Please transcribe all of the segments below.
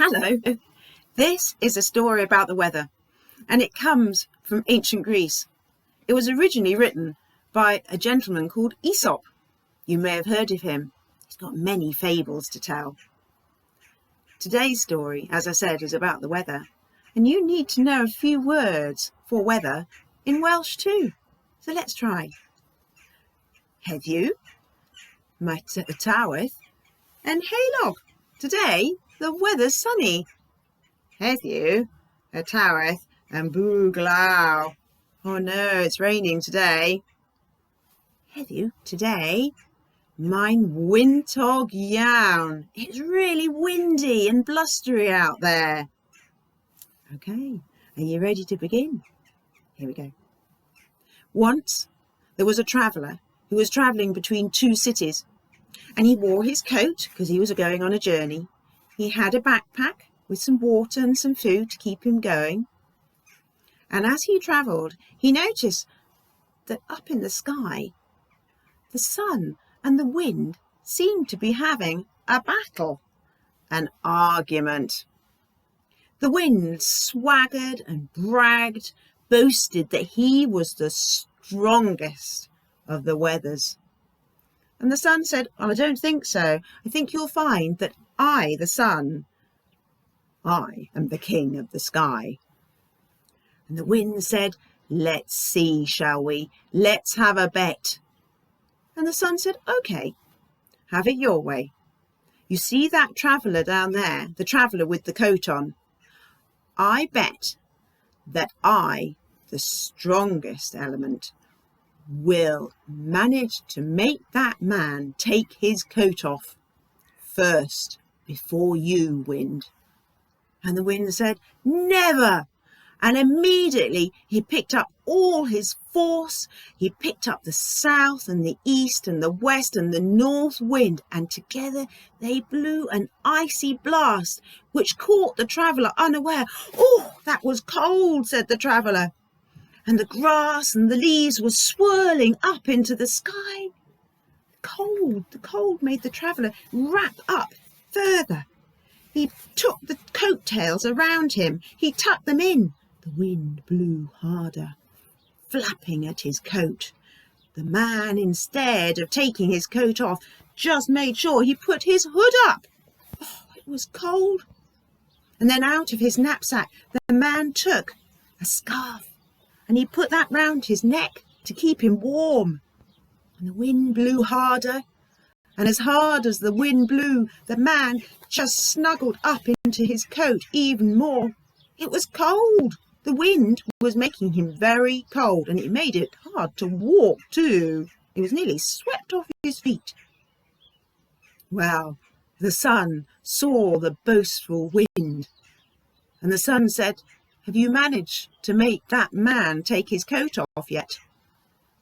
Hello, this is a story about the weather, and it comes from ancient Greece. It was originally written by a gentleman called Aesop. You may have heard of him. He's got many fables to tell. Today's story, as I said, is about the weather, and you need to know a few words for weather in Welsh too. So let's try. Heddiw, mae tawedd, and heulog. Today the weather's sunny. Heddiw, y tawedd, and bŵ glaw. Oh no, it's raining today. Heddiw, today, mae'n wyntog iawn. It's really windy and blustery out there. Okay, are you ready to begin? Here we go. Once there was a traveller who was travelling between two cities, and he wore his coat because he was going on a journey. He had a backpack with some water and some food to keep him going. And as he travelled, he noticed that up in the sky, the sun and the wind seemed to be having a battle, an argument. The wind swaggered and bragged, boasted that he was the strongest of the weathers. And the sun said, "I don't think so. I think you'll find that I, the sun, I am the king of the sky." And the wind said, "Let's see, shall we? Let's have a bet." And the sun said, "Okay, have it your way. You see that traveller down there, the traveller with the coat on? I bet that I, the strongest element, will manage to make that man take his coat off first before you, wind." And the wind said, "Never!" And immediately he picked up all his force. He picked up the south and the east and the west and the north wind, and together they blew an icy blast which caught the traveller unaware. "Oh, that was cold," said the traveller. And the grass and the leaves were swirling up into the sky. The cold made the traveller wrap up further. He took the coattails around him. He tucked them in. The wind blew harder, flapping at his coat. The man, instead of taking his coat off, just made sure he put his hood up. Oh, it was cold. And then out of his knapsack, the man took a scarf, and he put that round his neck to keep him warm. And the wind blew harder, and as hard as the wind blew, the man just snuggled up into his coat even more. It was cold. The wind was making him very cold, and it made it hard to walk too. He was nearly swept off his feet. Well, the sun saw the boastful wind, and the sun said, "Have you managed to make that man take his coat off yet?"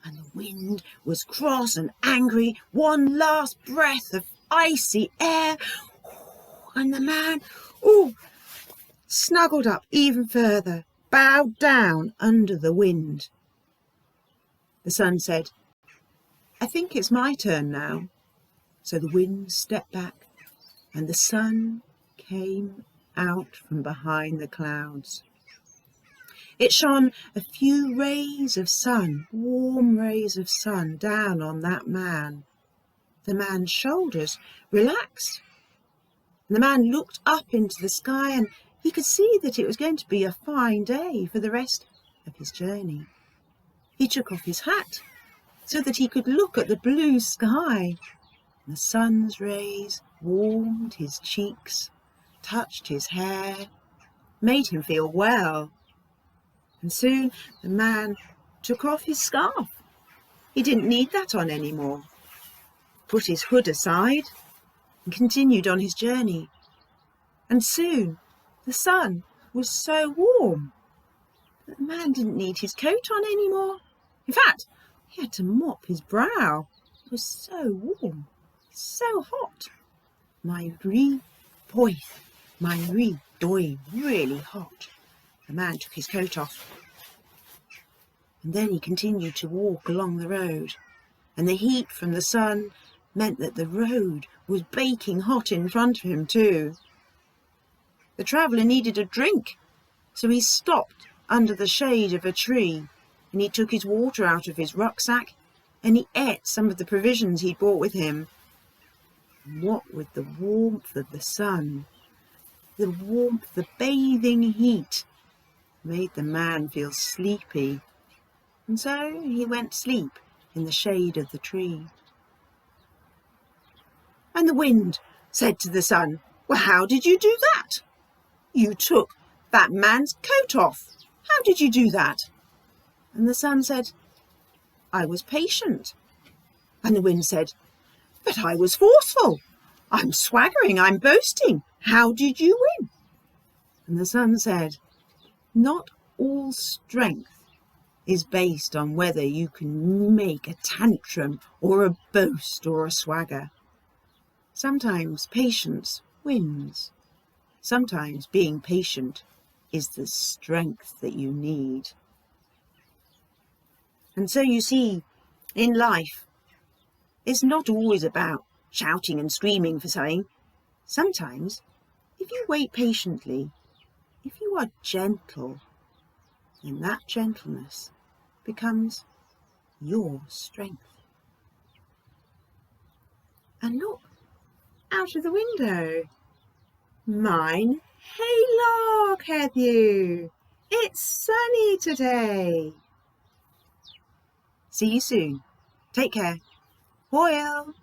And the wind was cross and angry, one last breath of icy air, and the man, snuggled up even further, bowed down under the wind. The sun said, "I think it's my turn now." So the wind stepped back, and the sun came out from behind the clouds. It shone a few rays of sun, warm rays of sun, down on that man. The man's shoulders relaxed. And the man looked up into the sky, and he could see that it was going to be a fine day for the rest of his journey. He took off his hat so that he could look at the blue sky. The sun's rays warmed his cheeks, touched his hair, made him feel well. And soon the man took off his scarf. He didn't need that on anymore, put his hood aside, and continued on his journey. And soon the sun was so warm that the man didn't need his coat on anymore. In fact, he had to mop his brow. It was so warm, so hot. My rí poeth, my rí doi, really hot. The man took his coat off, and then he continued to walk along the road, and the heat from the sun meant that the road was baking hot in front of him too. The traveller needed a drink, so he stopped under the shade of a tree, and he took his water out of his rucksack, and he ate some of the provisions he'd brought with him. And what with the warmth of the sun, the warmth, the bathing heat, made the man feel sleepy, and so he went to sleep in the shade of the tree. And the wind said to the sun, "Well, how did you do that? You took that man's coat off. How did you do that?" And the sun said, "I was patient." And the wind said, "But I was forceful. I'm swaggering, I'm boasting. How did you win?" And the sun said, "Not all strength is based on whether you can make a tantrum or a boast or a swagger. Sometimes patience wins. Sometimes being patient is the strength that you need." And so you see, in life, it's not always about shouting and screaming for something. Sometimes, if you wait patiently, if you are gentle, then that gentleness becomes your strength. And look out of the window. Mine haylock, heddiw. It's sunny today. See you soon. Take care. Hwyl.